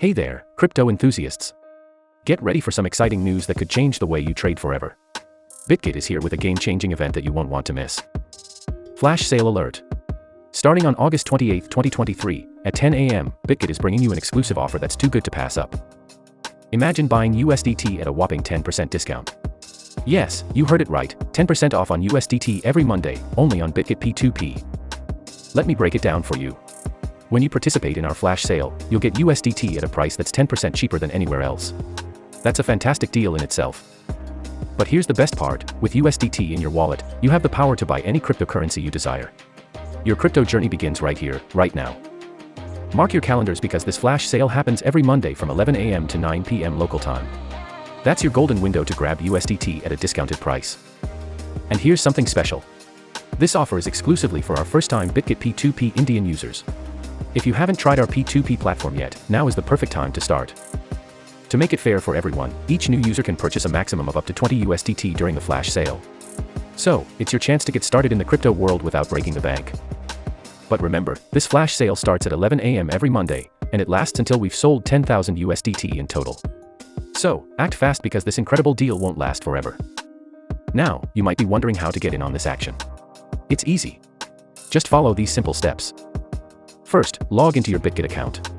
Hey there, crypto enthusiasts. Get ready for some exciting news that could change the way you trade forever. Bitget is here with a game-changing event that you won't want to miss. Flash sale alert. Starting on August 28, 2023, at 10 a.m., Bitget is bringing you an exclusive offer that's too good to pass up. Imagine buying USDT at a whopping 10% discount. Yes, you heard it right, 10% off on USDT every Monday, only on Bitget P2P. Let me break it down for you. When you participate in our flash sale, you'll get USDT at a price that's 10% cheaper than anywhere else. That's a fantastic deal in itself. But here's the best part, with USDT in your wallet, you have the power to buy any cryptocurrency you desire. Your crypto journey begins right here, right now. Mark your calendars because this flash sale happens every Monday from 11 a.m. to 9 p.m. local time. That's your golden window to grab USDT at a discounted price. And here's something special. This offer is exclusively for our first-time Bitget P2P Indian users. If you haven't tried our P2P platform yet, now is the perfect time to start. To make it fair for everyone, each new user can purchase a maximum of up to 20 USDT during the flash sale. So, it's your chance to get started in the crypto world without breaking the bank. But remember, this flash sale starts at 11 a.m. every Monday, and it lasts until we've sold 10,000 USDT in total. So, act fast because this incredible deal won't last forever. Now, you might be wondering how to get in on this action. It's easy. Just follow these simple steps. First, log into your Bitget account.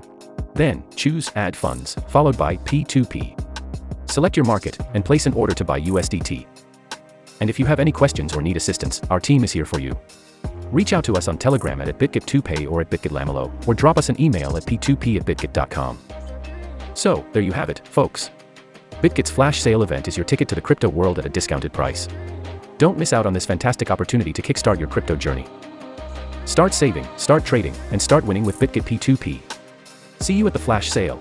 Then, choose Add Funds, followed by P2P. Select your market, and place an order to buy USDT. And if you have any questions or need assistance, our team is here for you. Reach out to us on Telegram at Bitget2Pay or at BitgetLamelo, or drop us an email at p2p@bitget.com. So, there you have it, folks. Bitget's flash sale event is your ticket to the crypto world at a discounted price. Don't miss out on this fantastic opportunity to kickstart your crypto journey. Start saving, start trading, and start winning with Bitget P2P. See you at the flash sale.